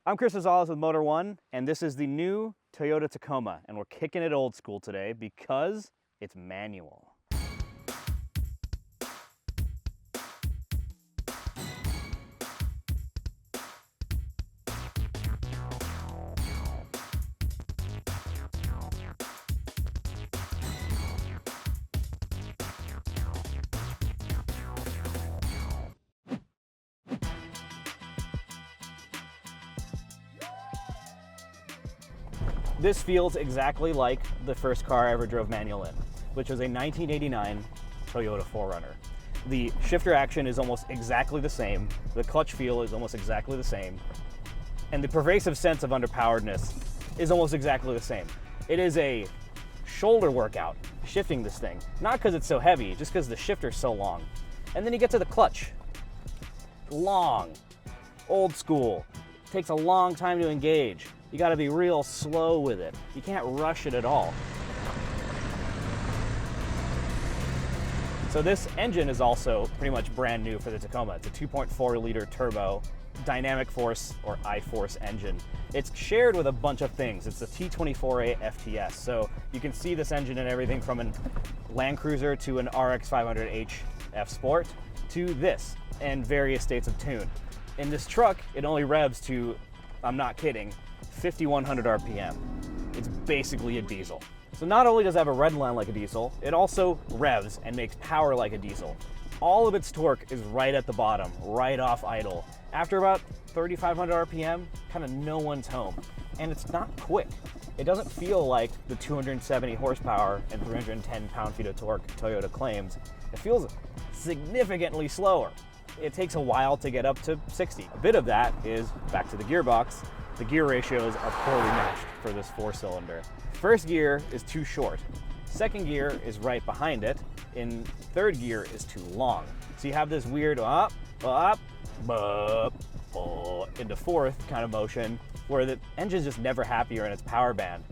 I'm Chris Gonzalez with Motor One, and this is the new Toyota Tacoma, and we're kicking it old school today because it's manual. This feels exactly like the first car I ever drove manual in, which was a 1989 Toyota 4Runner. The shifter action is almost exactly the same, the clutch feel is almost exactly the same, and the pervasive sense of underpoweredness is almost exactly the same. It is a shoulder workout shifting this thing, not because it's so heavy, just because the shifter's so long. And then you get to the clutch. Long, old school, takes a long time to engage. You gotta be real slow with it. You can't rush it at all. So this engine is also pretty much brand new for the Tacoma. It's a 2.4 liter turbo dynamic force or I-force engine. It's shared with a bunch of things. It's the T24A-FTS. So you can see this engine in everything from an Land Cruiser to an RX 500h F Sport to this and various states of tune. In this truck, it only revs to, I'm not kidding, 5,100 RPM. It's basically a diesel. So not only does it have a red line like a diesel, it also revs and makes power like a diesel. All of its torque is right at the bottom, right off idle. After about 3,500 RPM, kind of no one's home. And it's not quick. It doesn't feel like the 270 horsepower and 310 pound-feet of torque Toyota claims. It feels significantly slower. It takes a while to get up to 60. A bit of that is back to the gearbox. The gear ratios are poorly matched for this 4-cylinder. First gear is too short. Second gear is right behind it. In third gear is too long. So you have this weird up, into fourth kind of motion where the engine's just never happier in its power band.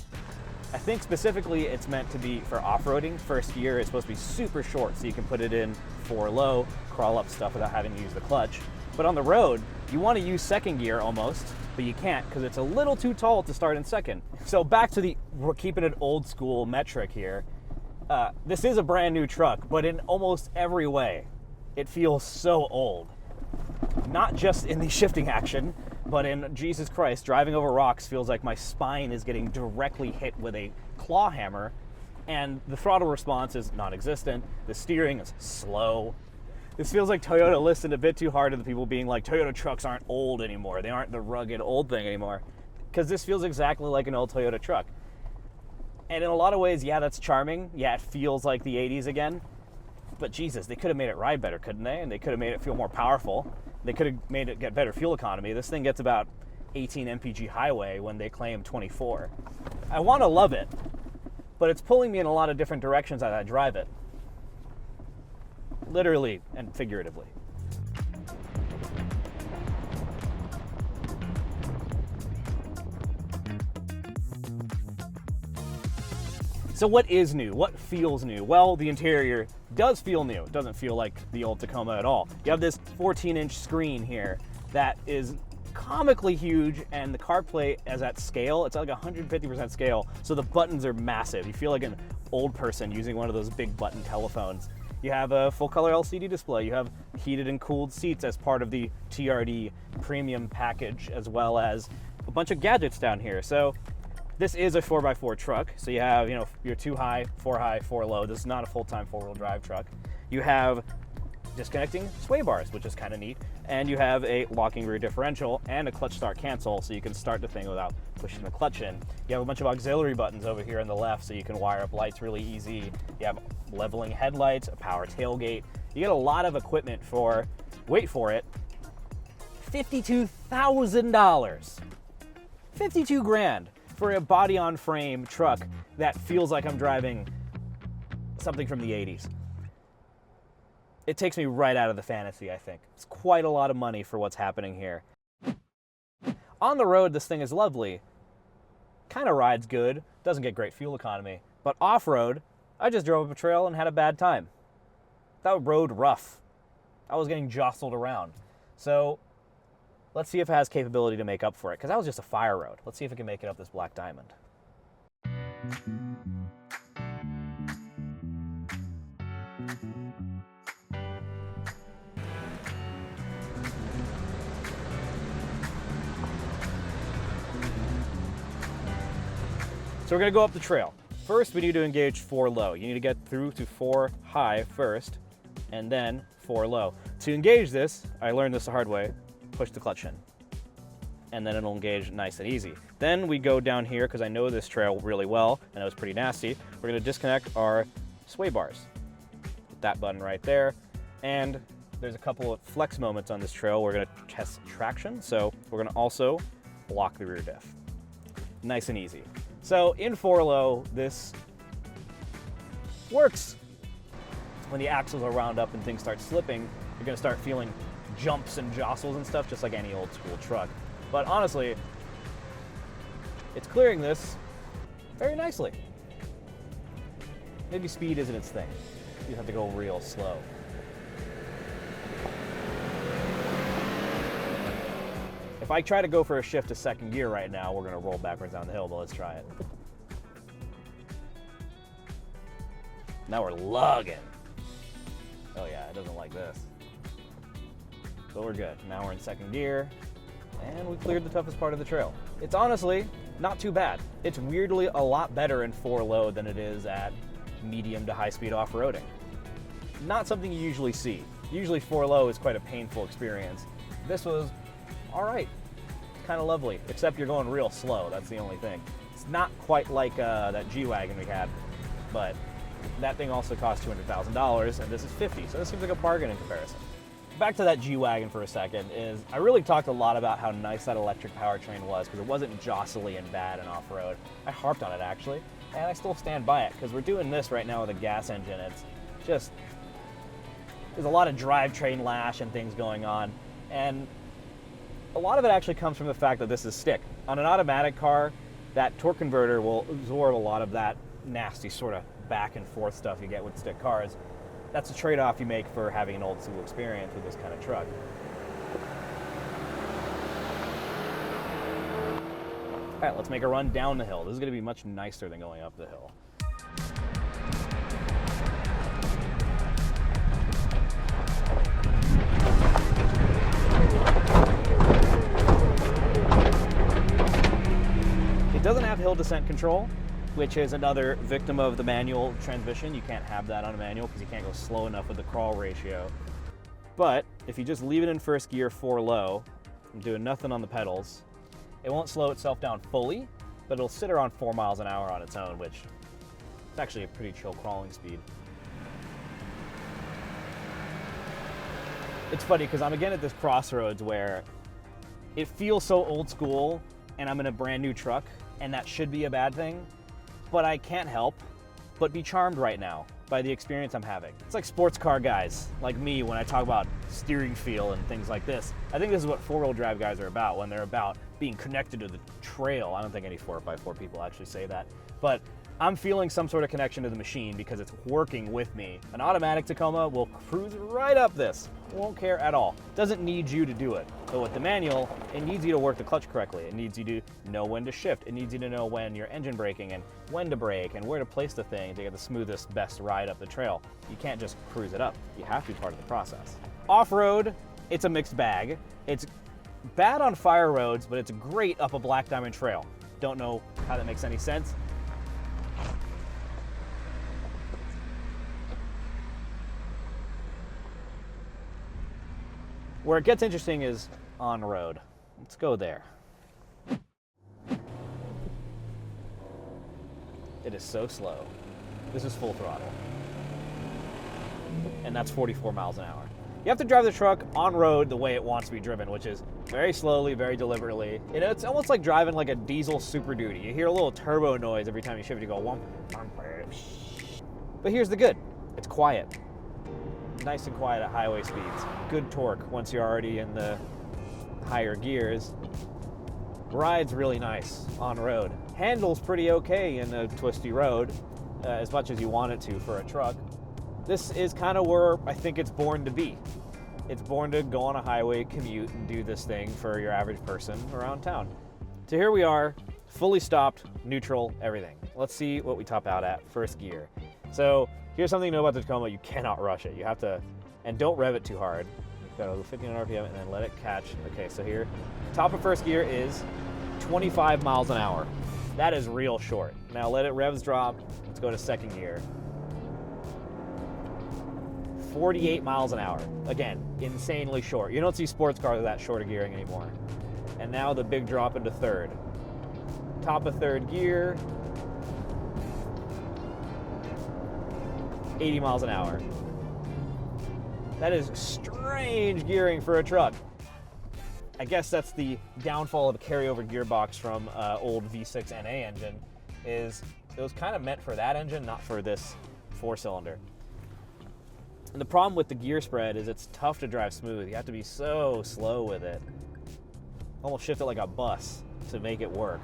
I think specifically it's meant to be for off-roading. First gear is supposed to be super short so you can put it in 4 low, crawl up stuff without having to use the clutch. But on the road, you want to use second gear almost, but you can't because it's a little too tall to start in second. So back to we're keeping it old school metric here. This is a brand new truck, but in almost every way, it feels so old. Not just in the shifting action, but in, Jesus Christ, driving over rocks feels like my spine is getting directly hit with a claw hammer, and the throttle response is non-existent. The steering is slow. This feels like Toyota listened a bit too hard to the people being like, Toyota trucks aren't old anymore. They aren't the rugged old thing anymore. Because this feels exactly like an old Toyota truck. And in a lot of ways, yeah, that's charming. Yeah, it feels like the 80s again. But Jesus, they could have made it ride better, couldn't they? And they could have made it feel more powerful. They could have made it get better fuel economy. This thing gets about 18 mpg highway when they claim 24. I want to love it, but it's pulling me in a lot of different directions as I drive it. Literally and figuratively. So what is new? What feels new? Well, the interior does feel new. It doesn't feel like the old Tacoma at all. You have this 14-inch screen here that is comically huge, and the CarPlay is at scale. It's like 150% scale, so the buttons are massive. You feel like an old person using one of those big button telephones. You have a full color LCD display. You have heated and cooled seats as part of the TRD premium package, as well as a bunch of gadgets down here. So this is a 4x4 truck. So you have, your 2 high, 4 low. This is not a full-time 4-wheel drive truck. You have disconnecting sway bars, which is kind of neat. And you have a locking rear differential and a clutch start cancel, so you can start the thing without pushing the clutch in. You have a bunch of auxiliary buttons over here on the left, so you can wire up lights really easy. You have leveling headlights, a power tailgate. You get a lot of equipment for, wait for it, $52,000. 52 grand for a body-on-frame truck that feels like I'm driving something from the 80s. It takes me right out of the fantasy, I think. It's quite a lot of money for what's happening here. On the road, this thing is lovely. Kind of rides good, doesn't get great fuel economy. But off-road, I just drove up a trail and had a bad time. That road rough. I was getting jostled around. So Let's see if it has capability to make up for it, because that was just a fire road. Let's see if it can make it up this black diamond. So we're gonna go up the trail. First, we need to engage 4 low. You need to get through to 4 high first, and then 4 low. To engage this, I learned this the hard way, push the clutch in. And then it'll engage nice and easy. Then we go down here, because I know this trail really well, and it was pretty nasty. We're gonna disconnect our sway bars. Hit that button right there. And there's a couple of flex moments on this trail. We're gonna test traction, so we're gonna also block the rear diff. Nice and easy. So in 4 low, this works. When the axles are wound up and things start slipping, you're gonna start feeling jumps and jostles and stuff, just like any old school truck. But honestly, it's clearing this very nicely. Maybe speed isn't its thing. You have to go real slow. If I try to go for a shift to second gear right now, we're gonna roll backwards down the hill, but let's try it. Now we're lugging. Oh yeah, it doesn't like this. But we're good. Now we're in second gear, and we cleared the toughest part of the trail. It's honestly not too bad. It's weirdly a lot better in 4 low than it is at medium to high speed off-roading. Not something you usually see. Usually 4 low is quite a painful experience. This was all right, kind of lovely, except you're going real slow. That's the only thing. It's not quite like that G-Wagon we had, but that thing also cost $200,000, and this is $50, so this seems like a bargain in comparison. Back to that G-Wagon for a second, is I really talked a lot about how nice that electric powertrain was, because it wasn't jostly and bad in off-road. I harped on it, actually, and I still stand by it, because we're doing this right now with a gas engine. It's just, there's a lot of drivetrain lash and things going on, and a lot of it actually comes from the fact that this is stick. On an automatic car, that torque converter will absorb a lot of that nasty sort of back and forth stuff you get with stick cars. That's a trade-off you make for having an old school experience with this kind of truck. All right, let's make a run down the hill. This is gonna be much nicer than going up the hill. It doesn't have hill descent control, which is another victim of the manual transmission. You can't have that on a manual because you can't go slow enough with the crawl ratio. But if you just leave it in first gear 4 low and doing nothing on the pedals, it won't slow itself down fully, but it'll sit around 4 miles an hour on its own, which is actually a pretty chill crawling speed. It's funny because I'm again at this crossroads where it feels so old school and I'm in a brand new truck, and that should be a bad thing, but I can't help but be charmed right now by the experience I'm having. It's like sports car guys like me when I talk about steering feel and things like this. I think this is what 4-wheel drive guys are about when they're about being connected to the trail. I don't think any 4x4 people actually say that, but I'm feeling some sort of connection to the machine because it's working with me. An automatic Tacoma will cruise right up this. Won't care at all. Doesn't need you to do it. But with the manual, it needs you to work the clutch correctly. It needs you to know when to shift. It needs you to know when you're engine braking and when to brake and where to place the thing to get the smoothest, best ride up the trail. You can't just cruise it up. You have to be part of the process. Off-road, it's a mixed bag. It's bad on fire roads, but it's great up a black diamond trail. Don't know how that makes any sense. Where it gets interesting is on road. Let's go there. It is so slow. This is full throttle. And that's 44 miles an hour. You have to drive the truck on road the way it wants to be driven, which is very slowly, very deliberately. It's almost like driving like a diesel Super Duty. You hear a little turbo noise every time you shift. You go, womp, womp. But here's the good. It's quiet. Nice and quiet at highway speeds. Good torque once you're already in the higher gears. Ride's really nice on road. Handles pretty okay in a twisty road, as much as you want it to for a truck. This is kind of where I think it's born to be. It's born to go on a highway, commute, and do this thing for your average person around town. So here we are, fully stopped, neutral, everything. Let's see what we top out at first gear. So here's something to know about the Tacoma: you cannot rush it. You have to, and don't rev it too hard. You've got to go 1500 RPM and then let it catch. Okay, so here, top of first gear is 25 miles an hour. That is real short. Now let it revs drop. Let's go to second gear. 48 miles an hour. Again, insanely short. You don't see sports cars with that short of gearing anymore. And now the big drop into third. Top of third gear, 80 miles an hour. That is strange gearing for a truck. I guess that's the downfall of a carryover gearbox from old V6 NA engine, is it was kind of meant for that engine, not for this 4-cylinder. And the problem with the gear spread is it's tough to drive smooth. You have to be so slow with it. Almost shift it like a bus to make it work.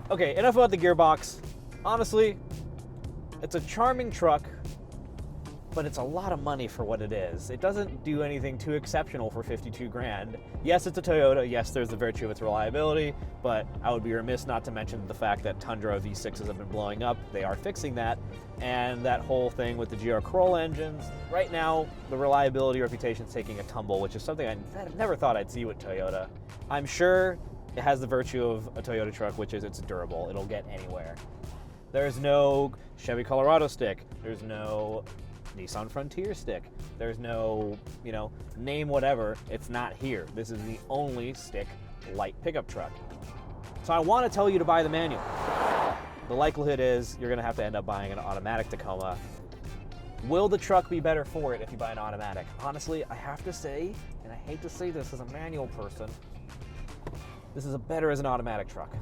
Okay, enough about the gearbox. Honestly, it's a charming truck, but it's a lot of money for what it is. It doesn't do anything too exceptional for 52 grand. Yes, it's a Toyota. Yes, there's the virtue of its reliability, but I would be remiss not to mention the fact that Tundra V6s have been blowing up. They are fixing that. And that whole thing with the GR Corolla engines. Right now, the reliability reputation is taking a tumble, which is something I never thought I'd see with Toyota. I'm sure it has the virtue of a Toyota truck, which is it's durable. It'll get anywhere. There's no Chevy Colorado stick. There's no Nissan Frontier stick. There's no, name whatever. It's not here. This is the only stick light pickup truck. So I want to tell you to buy the manual. The likelihood is you're going to have to end up buying an automatic Tacoma. Will the truck be better for it if you buy an automatic? Honestly, I have to say, and I hate to say this as a manual person, this is better as an automatic truck.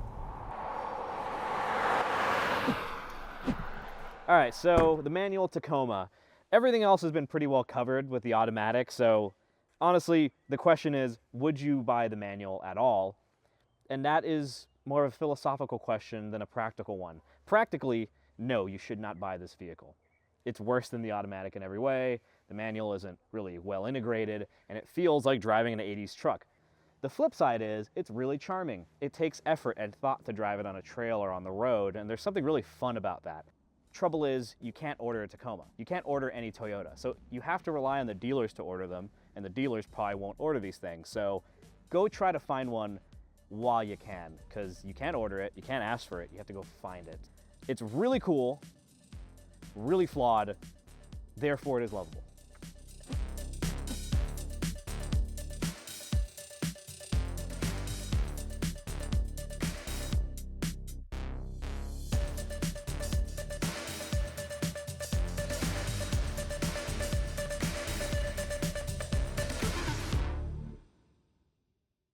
All right, so the manual Tacoma. Everything else has been pretty well covered with the automatic, so honestly, the question is, would you buy the manual at all? And that is more of a philosophical question than a practical one. Practically, no, you should not buy this vehicle. It's worse than the automatic in every way. The manual isn't really well integrated, and it feels like driving an 80s truck. The flip side is, it's really charming. It takes effort and thought to drive it on a trail or on the road, and there's something really fun about that. Trouble is, you can't order a Tacoma. You can't order any Toyota. So you have to rely on the dealers to order them, and the dealers probably won't order these things. So go try to find one while you can, because you can't order it, you can't ask for it, you have to go find it. It's really cool, really flawed, therefore it is lovable.